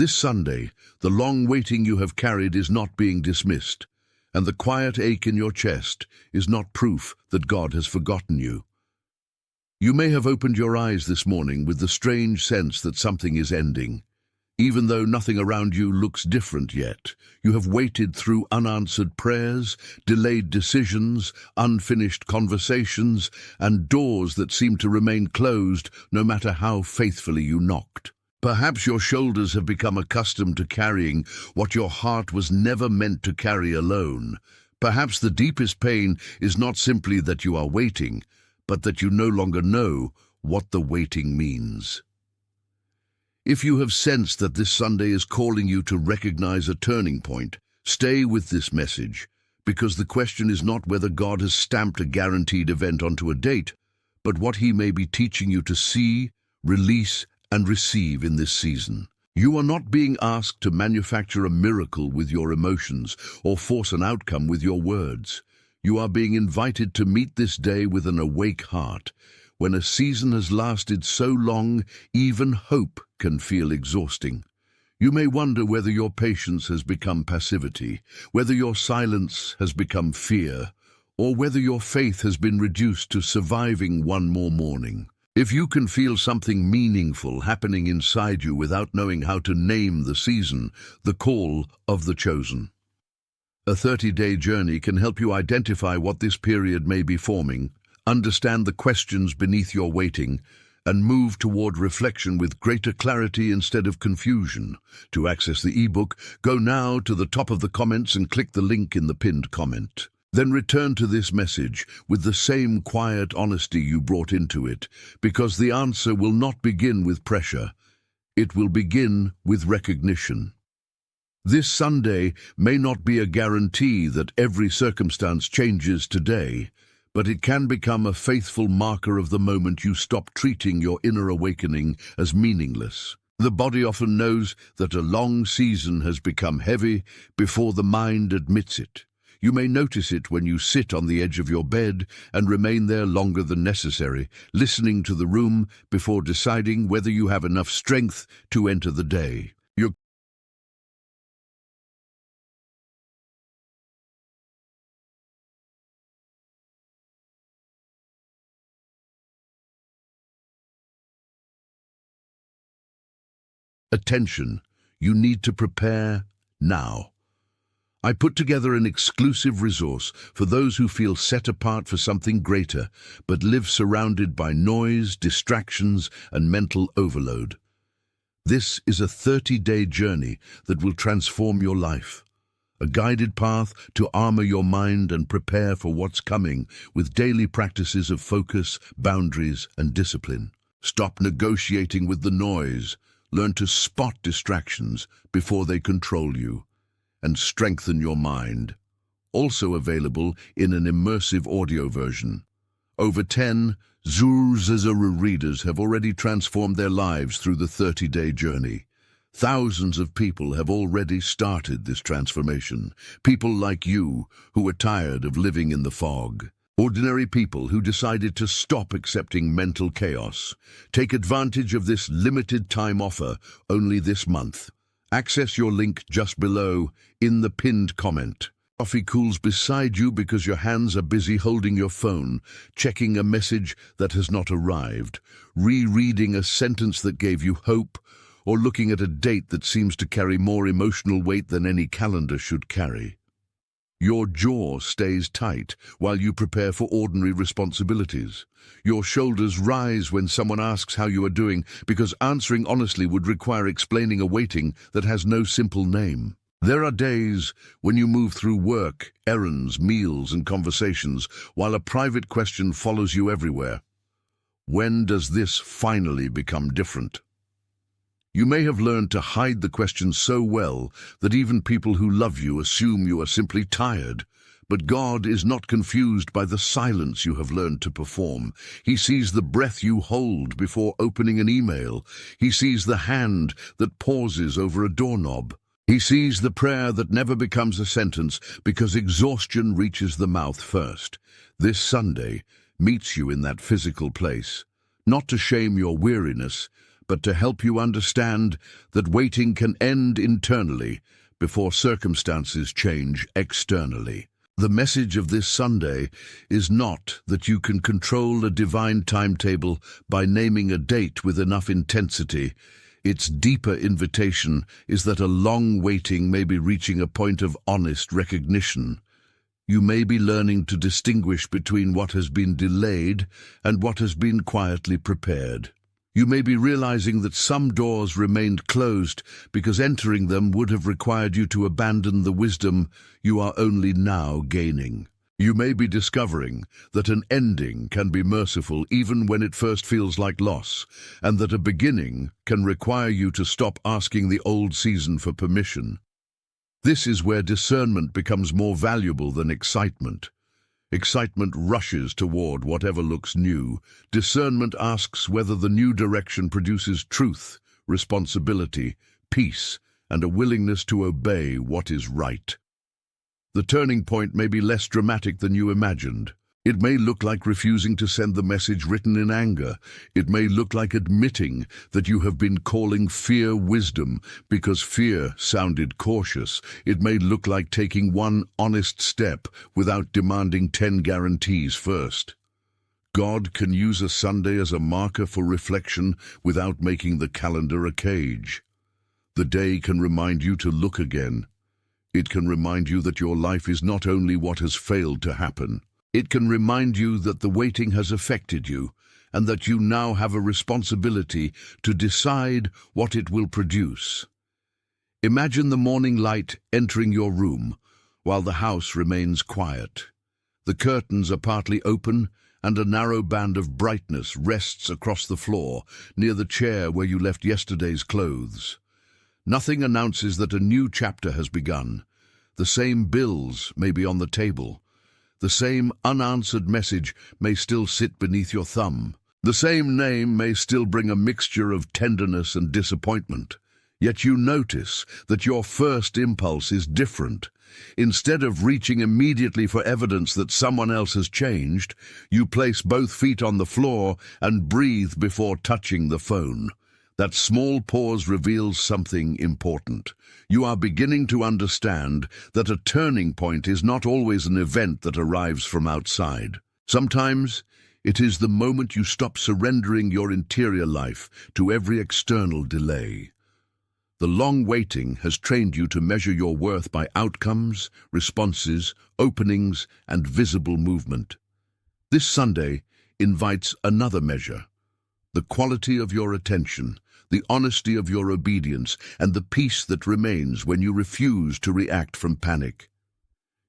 This Sunday, the long waiting you have carried is not being dismissed, and the quiet ache in your chest is not proof that God has forgotten you. You may have opened your eyes this morning with the strange sense that something is ending. Even though nothing around you looks different yet, you have waited through unanswered prayers, delayed decisions, unfinished conversations, and doors that seem to remain closed no matter how faithfully you knocked. Perhaps your shoulders have become accustomed to carrying what your heart was never meant to carry alone. Perhaps the deepest pain is not simply that you are waiting, but that you no longer know what the waiting means. If you have sensed that this Sunday is calling you to recognize a turning point, stay with this message, because the question is not whether God has stamped a guaranteed event onto a date, but what He may be teaching you to see, release, and receive in this season. You are not being asked to manufacture a miracle with your emotions or force an outcome with your words. You are being invited to meet this day with an awake heart. When a season has lasted so long, even hope can feel exhausting. You may wonder whether your patience has become passivity, whether your silence has become fear, or whether your faith has been reduced to surviving one more morning. If you can feel something meaningful happening inside you without knowing how to name the season, the call of the chosen. A 30-day journey can help you identify what this period may be forming, understand the questions beneath your waiting, and move toward reflection with greater clarity instead of confusion. To access the ebook, go now to the top of the comments and click the link in the pinned comment. Then return to this message with the same quiet honesty you brought into it, because the answer will not begin with pressure. It will begin with recognition. This Sunday may not be a guarantee that every circumstance changes today, but it can become a faithful marker of the moment you stop treating your inner awakening as meaningless. The body often knows that a long season has become heavy before the mind admits it. You may notice it when you sit on the edge of your bed and remain there longer than necessary, listening to the room before deciding whether you have enough strength to enter the day. Attention, you need to prepare now. I put together an exclusive resource for those who feel set apart for something greater, but live surrounded by noise, distractions, and mental overload. This is a 30-day journey that will transform your life. A guided path to armor your mind and prepare for what's coming with daily practices of focus, boundaries, and discipline. Stop negotiating with the noise. Learn to spot distractions before they control you, and strengthen your mind. Also available in an immersive audio version. Over 10 Zuru readers have already transformed their lives through the 30-day journey. Thousands of people have already started this transformation. People like you who are tired of living in the fog. Ordinary people who decided to stop accepting mental chaos. Take advantage of this limited time offer only this month. Access your link just below in the pinned comment. Coffee cools beside you because your hands are busy holding your phone, checking a message that has not arrived, rereading a sentence that gave you hope, or looking at a date that seems to carry more emotional weight than any calendar should carry. Your jaw stays tight while you prepare for ordinary responsibilities. Your shoulders rise when someone asks how you are doing, because answering honestly would require explaining a waiting that has no simple name. There are days when you move through work, errands, meals, and conversations, while a private question follows you everywhere. When does this finally become different? You may have learned to hide the question so well that even people who love you assume you are simply tired. But God is not confused by the silence you have learned to perform. He sees the breath you hold before opening an email. He sees the hand that pauses over a doorknob. He sees the prayer that never becomes a sentence because exhaustion reaches the mouth first. This Sunday meets you in that physical place, not to shame your weariness, but to help you understand that waiting can end internally before circumstances change externally. The message of this Sunday is not that you can control a divine timetable by naming a date with enough intensity. Its deeper invitation is that a long waiting may be reaching a point of honest recognition. You may be learning to distinguish between what has been delayed and what has been quietly prepared. You may be realizing that some doors remained closed because entering them would have required you to abandon the wisdom you are only now gaining. You may be discovering that an ending can be merciful even when it first feels like loss, and that a beginning can require you to stop asking the old season for permission. This is where discernment becomes more valuable than excitement. Excitement rushes toward whatever looks new. Discernment asks whether the new direction produces truth, responsibility, peace, and a willingness to obey what is right. The turning point may be less dramatic than you imagined. It may look like refusing to send the message written in anger. It may look like admitting that you have been calling fear wisdom because fear sounded cautious. It may look like taking one honest step without demanding 10 guarantees first. God can use a Sunday as a marker for reflection without making the calendar a cage. The day can remind you to look again. It can remind you that your life is not only what has failed to happen. It can remind you that the waiting has affected you and that you now have a responsibility to decide what it will produce. Imagine the morning light entering your room while the house remains quiet. The curtains are partly open and a narrow band of brightness rests across the floor near the chair where you left yesterday's clothes. Nothing announces that a new chapter has begun. The same bills may be on the table. The same unanswered message may still sit beneath your thumb. The same name may still bring a mixture of tenderness and disappointment. Yet you notice that your first impulse is different. Instead of reaching immediately for evidence that someone else has changed, you place both feet on the floor and breathe before touching the phone. That small pause reveals something important. You are beginning to understand that a turning point is not always an event that arrives from outside. Sometimes it is the moment you stop surrendering your interior life to every external delay. The long waiting has trained you to measure your worth by outcomes, responses, openings, and visible movement. This Sunday invites another measure: the quality of your attention, the honesty of your obedience, and the peace that remains when you refuse to react from panic.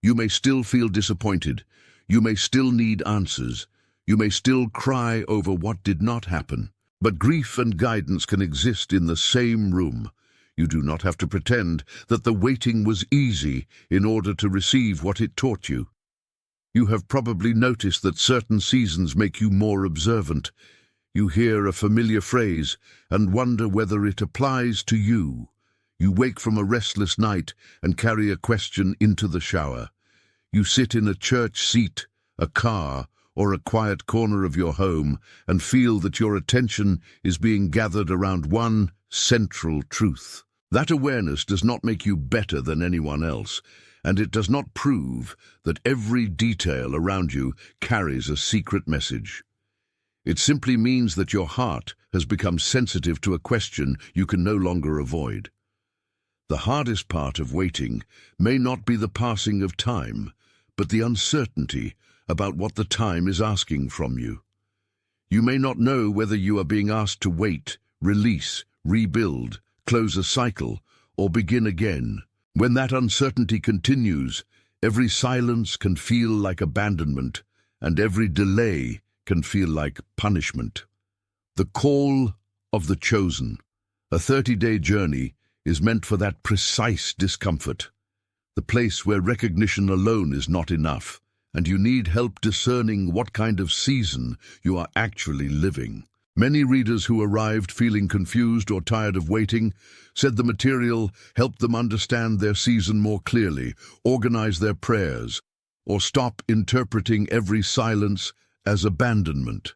You may still feel disappointed. You may still need answers. You may still cry over what did not happen. But grief and guidance can exist in the same room. You do not have to pretend that the waiting was easy in order to receive what it taught you. You have probably noticed that certain seasons make you more observant. You hear a familiar phrase and wonder whether it applies to you. You wake from a restless night and carry a question into the shower. You sit in a church seat, a car, or a quiet corner of your home and feel that your attention is being gathered around one central truth. That awareness does not make you better than anyone else, and it does not prove that every detail around you carries a secret message. It simply means that your heart has become sensitive to a question you can no longer avoid. The hardest part of waiting may not be the passing of time, but the uncertainty about what the time is asking from you. You may not know whether you are being asked to wait, release, rebuild, close a cycle, or begin again. When that uncertainty continues, every silence can feel like abandonment, and every delay can feel like punishment. The call of the chosen. A 30-day journey is meant for that precise discomfort, the place where recognition alone is not enough, and you need help discerning what kind of season you are actually living. Many readers who arrived feeling confused or tired of waiting said the material helped them understand their season more clearly, organize their prayers, or stop interpreting every silence as abandonment.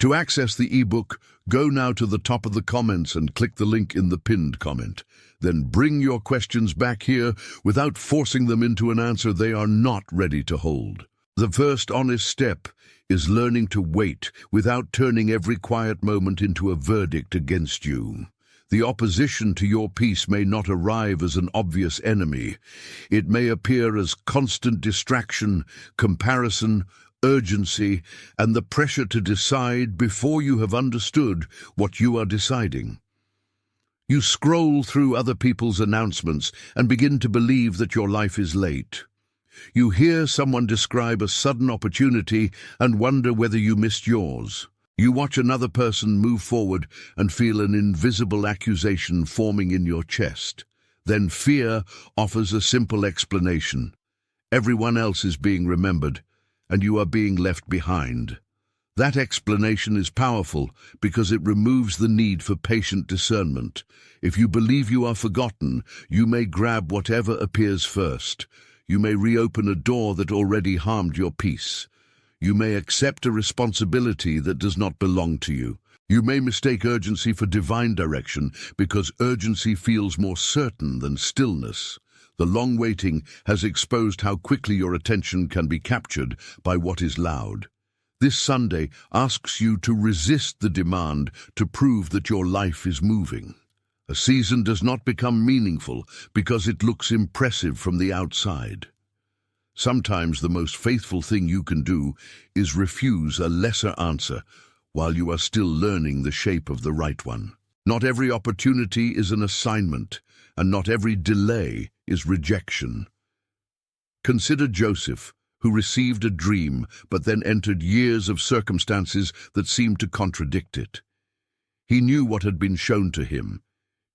To access the ebook, go now to the top of the comments and click the link in the pinned comment. Then bring your questions back here without forcing them into an answer they are not ready to hold. The first honest step is learning to wait without turning every quiet moment into a verdict against you. The opposition to your peace may not arrive as an obvious enemy. It may appear as constant distraction, comparison, urgency, and the pressure to decide before you have understood what you are deciding. You scroll through other people's announcements and begin to believe that your life is late. You hear someone describe a sudden opportunity and wonder whether you missed yours. You watch another person move forward and feel an invisible accusation forming in your chest. Then fear offers a simple explanation. Everyone else is being remembered, and you are being left behind. That explanation is powerful because it removes the need for patient discernment. If you believe you are forgotten, you may grab whatever appears first. You may reopen a door that already harmed your peace. You may accept a responsibility that does not belong to you. You may mistake urgency for divine direction because urgency feels more certain than stillness. The long waiting has exposed how quickly your attention can be captured by what is loud. This Sunday asks you to resist the demand to prove that your life is moving. A season does not become meaningful because it looks impressive from the outside. Sometimes the most faithful thing you can do is refuse a lesser answer while you are still learning the shape of the right one. Not every opportunity is an assignment, and not every delay is rejection. Consider Joseph, who received a dream but then entered years of circumstances that seemed to contradict it. He knew what had been shown to him,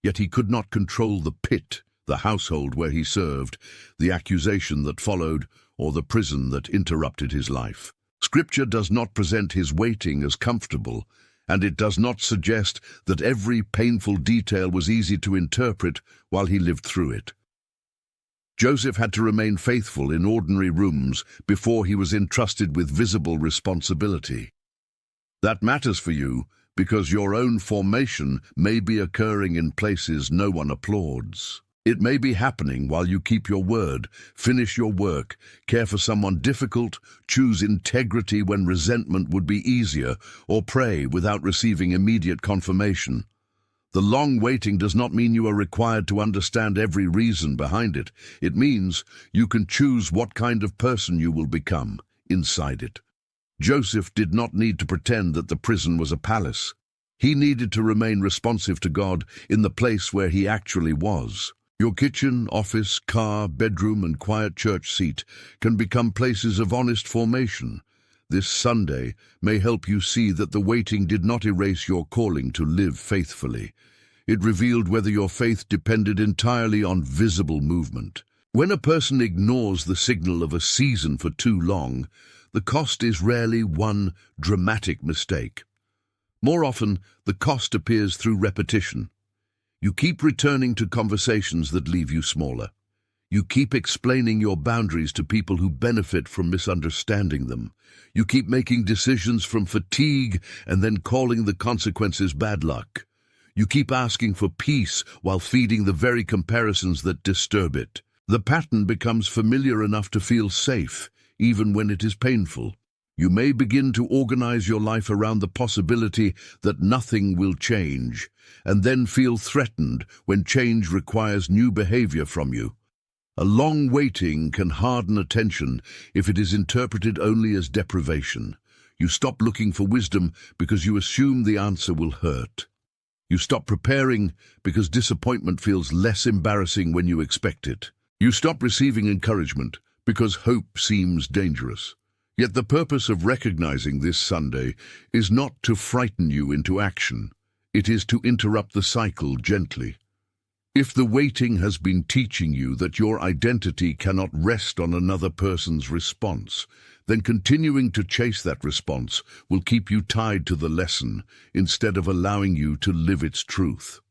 yet he could not control the pit, the household where he served, the accusation that followed, or the prison that interrupted his life. Scripture does not present his waiting as comfortable, and it does not suggest that every painful detail was easy to interpret while he lived through it. Joseph had to remain faithful in ordinary rooms before he was entrusted with visible responsibility. That matters for you because your own formation may be occurring in places no one applauds. It may be happening while you keep your word, finish your work, care for someone difficult, choose integrity when resentment would be easier, or pray without receiving immediate confirmation. The long waiting does not mean you are required to understand every reason behind it. It means you can choose what kind of person you will become inside it. Joseph did not need to pretend that the prison was a palace. He needed to remain responsive to God in the place where he actually was. Your kitchen, office, car, bedroom, and quiet church seat can become places of honest formation. This Sunday may help you see that the waiting did not erase your calling to live faithfully. It revealed whether your faith depended entirely on visible movement. When a person ignores the signal of a season for too long, the cost is rarely one dramatic mistake. More often, the cost appears through repetition. You keep returning to conversations that leave you smaller. You keep explaining your boundaries to people who benefit from misunderstanding them. You keep making decisions from fatigue and then calling the consequences bad luck. You keep asking for peace while feeding the very comparisons that disturb it. The pattern becomes familiar enough to feel safe, even when it is painful. You may begin to organize your life around the possibility that nothing will change, and then feel threatened when change requires new behavior from you. A long waiting can harden attention if it is interpreted only as deprivation. You stop looking for wisdom because you assume the answer will hurt. You stop preparing because disappointment feels less embarrassing when you expect it. You stop receiving encouragement because hope seems dangerous. Yet the purpose of recognizing this Sunday is not to frighten you into action. It is to interrupt the cycle gently. If the waiting has been teaching you that your identity cannot rest on another person's response, then continuing to chase that response will keep you tied to the lesson instead of allowing you to live its truth.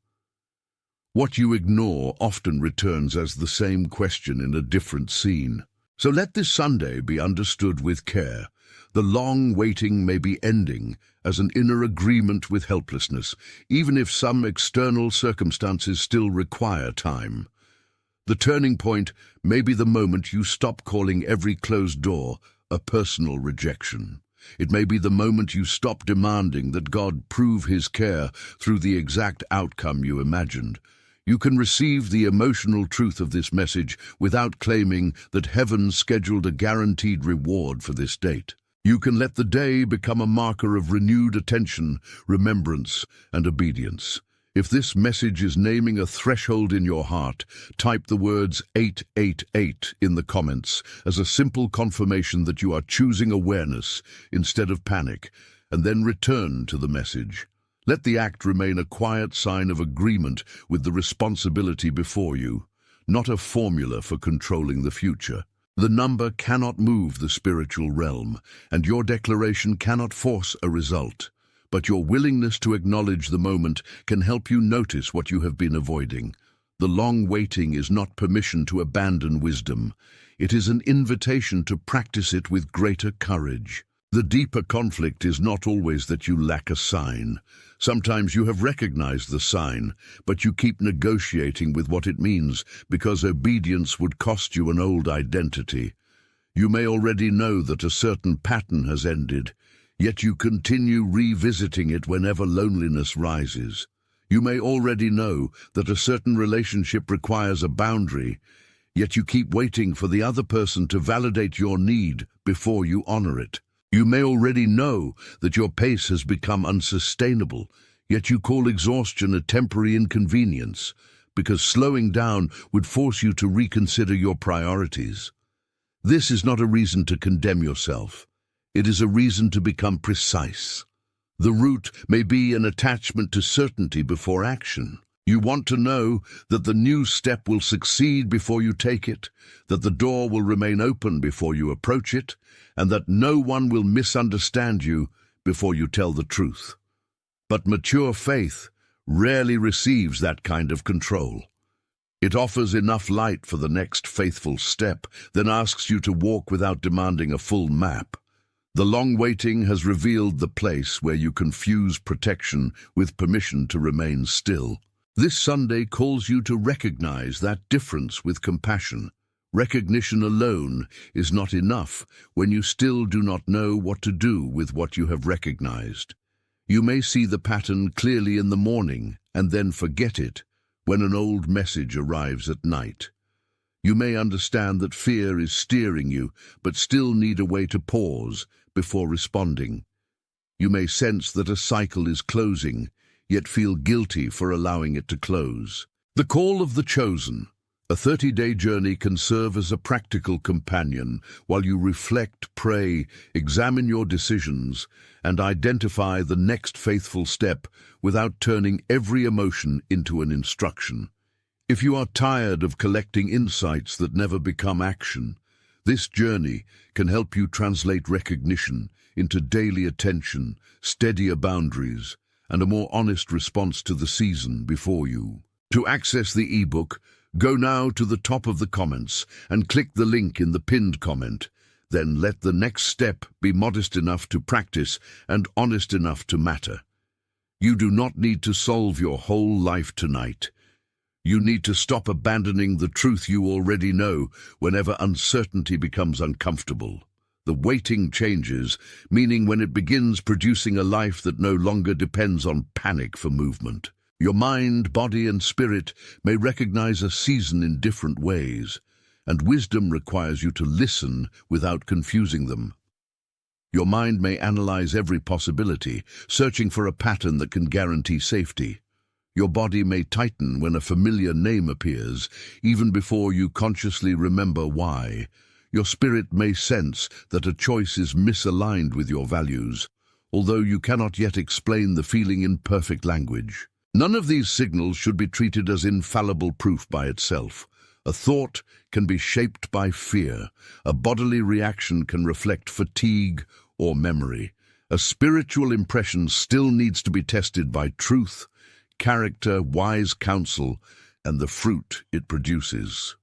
What you ignore often returns as the same question in a different scene. So let this Sunday be understood with care. The long waiting may be ending as an inner agreement with helplessness, even if some external circumstances still require time. The turning point may be the moment you stop calling every closed door a personal rejection. It may be the moment you stop demanding that God prove his care through the exact outcome you imagined. You can receive the emotional truth of this message without claiming that heaven scheduled a guaranteed reward for this date. You can let the day become a marker of renewed attention, remembrance, and obedience. If this message is naming a threshold in your heart, type the words 888 in the comments as a simple confirmation that you are choosing awareness instead of panic, and then return to the message. Let the act remain a quiet sign of agreement with the responsibility before you, not a formula for controlling the future. The number cannot move the spiritual realm, and your declaration cannot force a result. But your willingness to acknowledge the moment can help you notice what you have been avoiding. The long waiting is not permission to abandon wisdom. It is an invitation to practice it with greater courage. The deeper conflict is not always that you lack a sign. Sometimes you have recognized the sign, but you keep negotiating with what it means because obedience would cost you an old identity. You may already know that a certain pattern has ended, yet you continue revisiting it whenever loneliness rises. You may already know that a certain relationship requires a boundary, yet you keep waiting for the other person to validate your need before you honor it. You may already know that your pace has become unsustainable, yet you call exhaustion a temporary inconvenience, because slowing down would force you to reconsider your priorities. This is not a reason to condemn yourself. It is a reason to become precise. The root may be an attachment to certainty before action. You want to know that the new step will succeed before you take it, that the door will remain open before you approach it, and that no one will misunderstand you before you tell the truth. But mature faith rarely receives that kind of control. It offers enough light for the next faithful step, then asks you to walk without demanding a full map. The long waiting has revealed the place where you confuse protection with permission to remain still. This Sunday calls you to recognize that difference with compassion. Recognition alone is not enough when you still do not know what to do with what you have recognized. You may see the pattern clearly in the morning and then forget it when an old message arrives at night. You may understand that fear is steering you, but still need a way to pause before responding. You may sense that a cycle is closing, yet feel guilty for allowing it to close. The Call of the Chosen. A 30-day journey can serve as a practical companion while you reflect, pray, examine your decisions, and identify the next faithful step without turning every emotion into an instruction. If you are tired of collecting insights that never become action, this journey can help you translate recognition into daily attention, steadier boundaries, and a more honest response to the season before you. To access the ebook, go now to the top of the comments and click the link in the pinned comment. Then let the next step be modest enough to practice and honest enough to matter. You do not need to solve your whole life tonight. You need to stop abandoning the truth you already know whenever uncertainty becomes uncomfortable. The waiting changes, meaning when it begins producing a life that no longer depends on panic for movement. Your mind, body, and spirit may recognize a season in different ways, and wisdom requires you to listen without confusing them. Your mind may analyze every possibility, searching for a pattern that can guarantee safety. Your body may tighten when a familiar name appears, even before you consciously remember why. Your spirit may sense that a choice is misaligned with your values, although you cannot yet explain the feeling in perfect language. None of these signals should be treated as infallible proof by itself. A thought can be shaped by fear. A bodily reaction can reflect fatigue or memory. A spiritual impression still needs to be tested by truth, character, wise counsel, and the fruit it produces.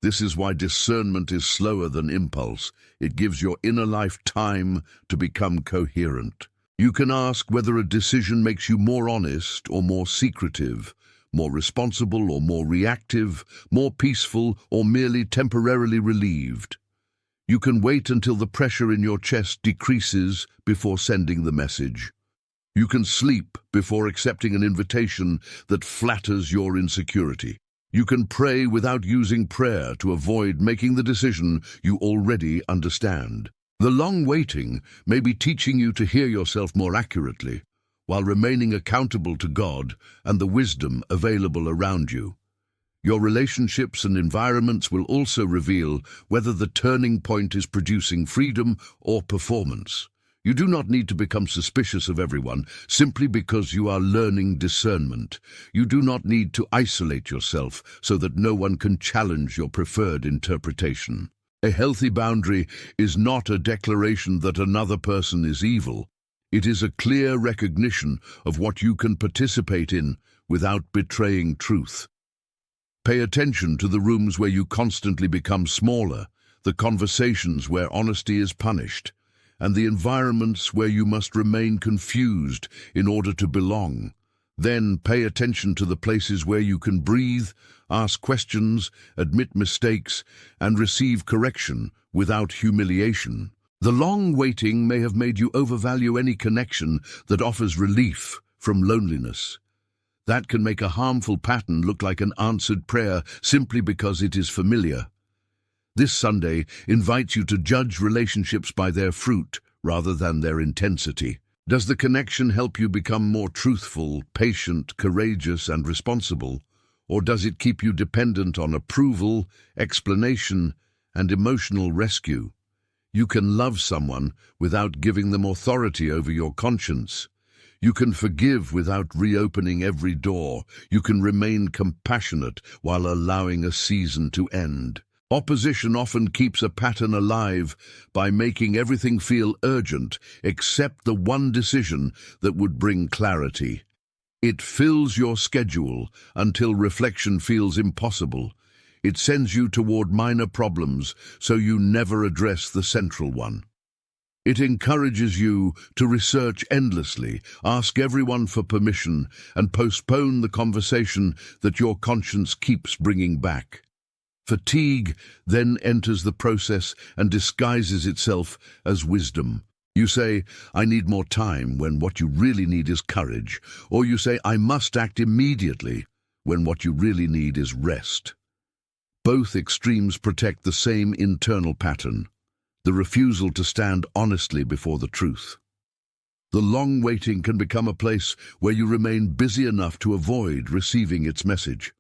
This is why discernment is slower than impulse. It gives your inner life time to become coherent. You can ask whether a decision makes you more honest or more secretive, more responsible or more reactive, more peaceful or merely temporarily relieved. You can wait until the pressure in your chest decreases before sending the message. You can sleep before accepting an invitation that flatters your insecurity. You can pray without using prayer to avoid making the decision you already understand. The long waiting may be teaching you to hear yourself more accurately, while remaining accountable to God and the wisdom available around you. Your relationships and environments will also reveal whether the turning point is producing freedom or performance. You do not need to become suspicious of everyone simply because you are learning discernment. You do not need to isolate yourself so that no one can challenge your preferred interpretation. A healthy boundary is not a declaration that another person is evil. It is a clear recognition of what you can participate in without betraying truth. Pay attention to the rooms where you constantly become smaller, the conversations where honesty is punished, and the environments where you must remain confused in order to belong. Then pay attention to the places where you can breathe, ask questions, admit mistakes, and receive correction without humiliation. The long waiting may have made you overvalue any connection that offers relief from loneliness. That can make a harmful pattern look like an answered prayer simply because it is familiar. This Sunday invites you to judge relationships by their fruit rather than their intensity. Does the connection help you become more truthful, patient, courageous, and responsible? Or does it keep you dependent on approval, explanation, and emotional rescue? You can love someone without giving them authority over your conscience. You can forgive without reopening every door. You can remain compassionate while allowing a season to end. Opposition often keeps a pattern alive by making everything feel urgent except the one decision that would bring clarity. It fills your schedule until reflection feels impossible. It sends you toward minor problems so you never address the central one. It encourages you to research endlessly, ask everyone for permission, and postpone the conversation that your conscience keeps bringing back. Fatigue then enters the process and disguises itself as wisdom. You say, "I need more time," when what you really need is courage. Or you say, "I must act immediately," when what you really need is rest. Both extremes protect the same internal pattern, the refusal to stand honestly before the truth. The long waiting can become a place where you remain busy enough to avoid receiving its message.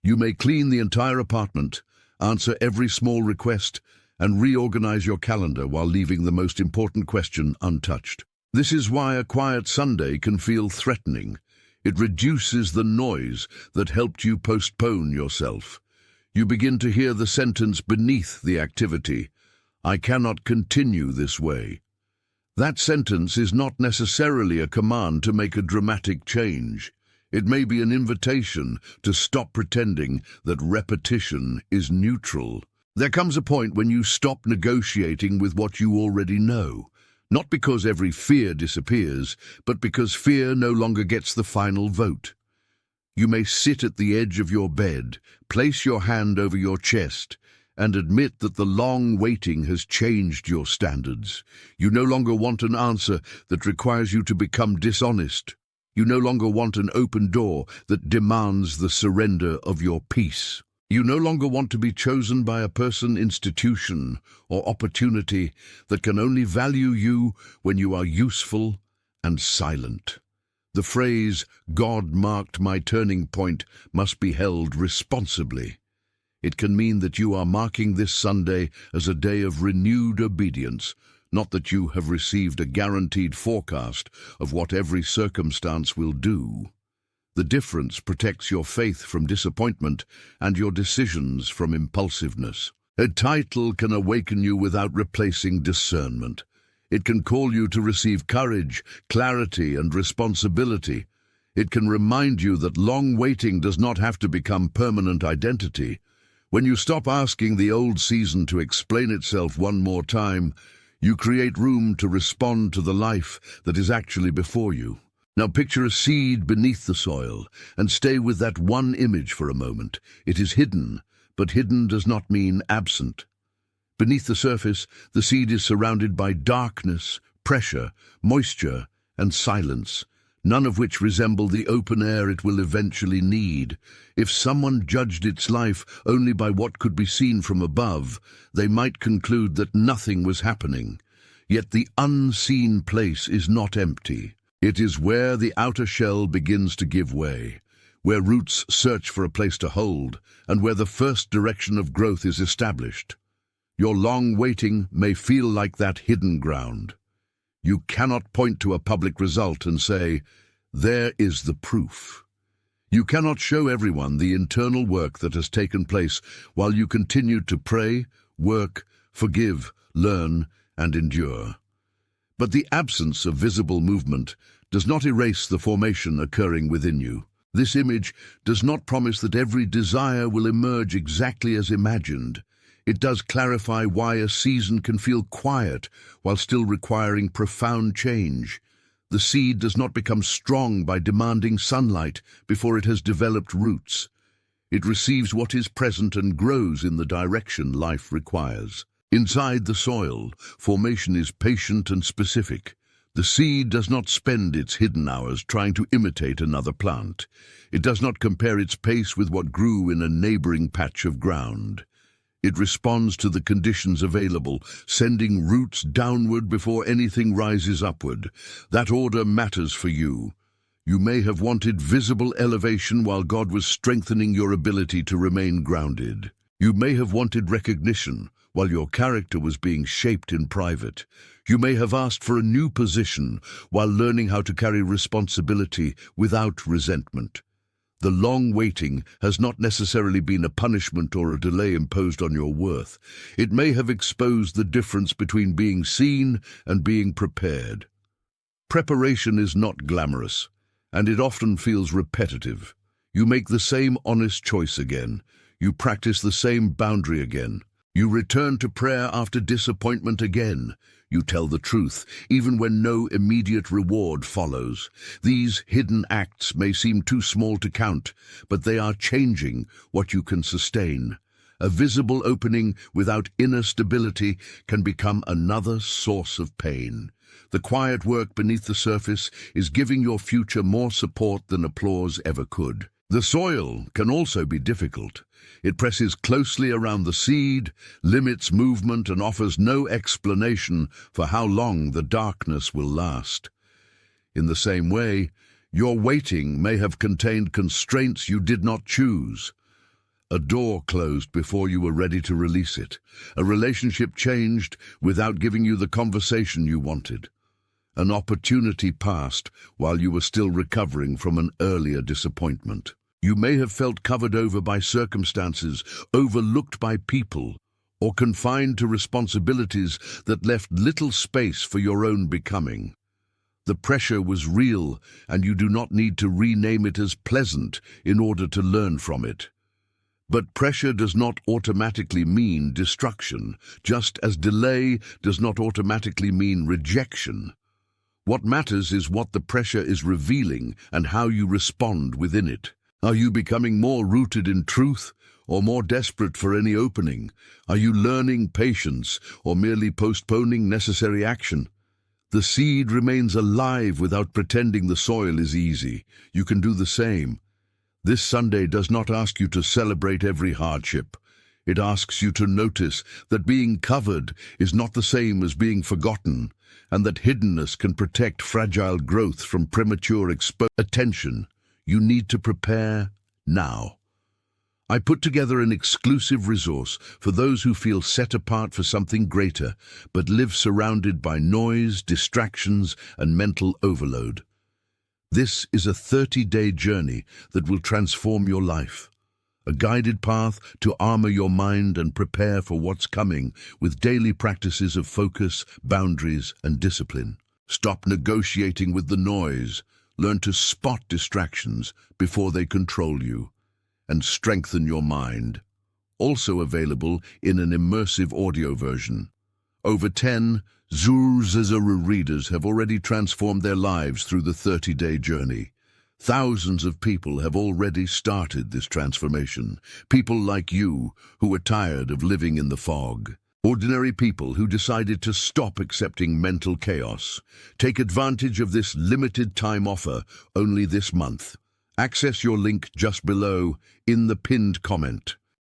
You may clean the entire apartment, answer every small request, and reorganize your calendar while leaving the most important question untouched. This is why a quiet Sunday can feel threatening. It reduces the noise that helped you postpone yourself. You begin to hear the sentence beneath the activity, "I cannot continue this way." That sentence is not necessarily a command to make a dramatic change. It may be an invitation to stop pretending that repetition is neutral. There comes a point when you stop negotiating with what you already know, not because every fear disappears, but because fear no longer gets the final vote. You may sit at the edge of your bed, place your hand over your chest, and admit that the long waiting has changed your standards. You no longer want an answer that requires you to become dishonest. You no longer want an open door that demands the surrender of your peace. You no longer want to be chosen by a person, institution, or opportunity that can only value you when you are useful and silent. The phrase, "God marked my turning point," must be held responsibly. It can mean that you are marking this Sunday as a day of renewed obedience, not that you have received a guaranteed forecast of what every circumstance will do. The difference protects your faith from disappointment and your decisions from impulsiveness. A title can awaken you without replacing discernment. It can call you to receive courage, clarity, and responsibility. It can remind you that long waiting does not have to become permanent identity. When you stop asking the old season to explain itself one more time, you create room to respond to the life that is actually before you. Now picture a seed beneath the soil, and stay with that one image for a moment. It is hidden, but hidden does not mean absent. Beneath the surface, the seed is surrounded by darkness, pressure, moisture, and silence, none of which resemble the open air it will eventually need. If someone judged its life only by what could be seen from above, they might conclude that nothing was happening. Yet the unseen place is not empty. It is where the outer shell begins to give way, where roots search for a place to hold, and where the first direction of growth is established. Your long waiting may feel like that hidden ground. You cannot point to a public result and say, "There is the proof." You cannot show everyone the internal work that has taken place while you continue to pray, work, forgive, learn, and endure. But the absence of visible movement does not erase the formation occurring within you. This image does not promise that every desire will emerge exactly as imagined. It does clarify why a season can feel quiet while still requiring profound change. The seed does not become strong by demanding sunlight before it has developed roots. It receives what is present and grows in the direction life requires. Inside the soil, formation is patient and specific. The seed does not spend its hidden hours trying to imitate another plant. It does not compare its pace with what grew in a neighboring patch of ground. It responds to the conditions available, sending roots downward before anything rises upward. That order matters for you. You may have wanted visible elevation while God was strengthening your ability to remain grounded. You may have wanted recognition while your character was being shaped in private. You may have asked for a new position while learning how to carry responsibility without resentment. The long waiting has not necessarily been a punishment or a delay imposed on your worth. It may have exposed the difference between being seen and being prepared. Preparation is not glamorous, and it often feels repetitive. You make the same honest choice again. You practice the same boundary again. You return to prayer after disappointment again. You tell the truth, even when no immediate reward follows. These hidden acts may seem too small to count, but they are changing what you can sustain. A visible opening without inner stability can become another source of pain. The quiet work beneath the surface is giving your future more support than applause ever could. The soil can also be difficult. It presses closely around the seed, limits movement, and offers no explanation for how long the darkness will last. In the same way, your waiting may have contained constraints you did not choose. A door closed before you were ready to release it. A relationship changed without giving you the conversation you wanted. An opportunity passed while you were still recovering from an earlier disappointment. You may have felt covered over by circumstances, overlooked by people, or confined to responsibilities that left little space for your own becoming. The pressure was real, and you do not need to rename it as pleasant in order to learn from it. But pressure does not automatically mean destruction, just as delay does not automatically mean rejection. What matters is what the pressure is revealing and how you respond within it. Are you becoming more rooted in truth or more desperate for any opening? Are you learning patience or merely postponing necessary action? The seed remains alive without pretending the soil is easy. You can do the same. This Sunday does not ask you to celebrate every hardship. It asks you to notice that being covered is not the same as being forgotten, and that hiddenness can protect fragile growth from premature attention. You need to prepare now. I put together an exclusive resource for those who feel set apart for something greater, but live surrounded by noise, distractions, and mental overload. This is a 30-day journey that will transform your life. A guided path to armor your mind and prepare for what's coming with daily practices of focus, boundaries, and discipline. Stop negotiating with the noise. Learn to spot distractions before they control you, and strengthen your mind also available in an immersive audio version. Over 10 Zurzururu readers have already transformed their lives through the 30-day journey. Thousands of people have already started this transformation. People like you who are tired of living in the fog. Ordinary people who decided to stop accepting mental chaos. Take advantage of this limited time offer only this month. Access your link just below in the pinned comment.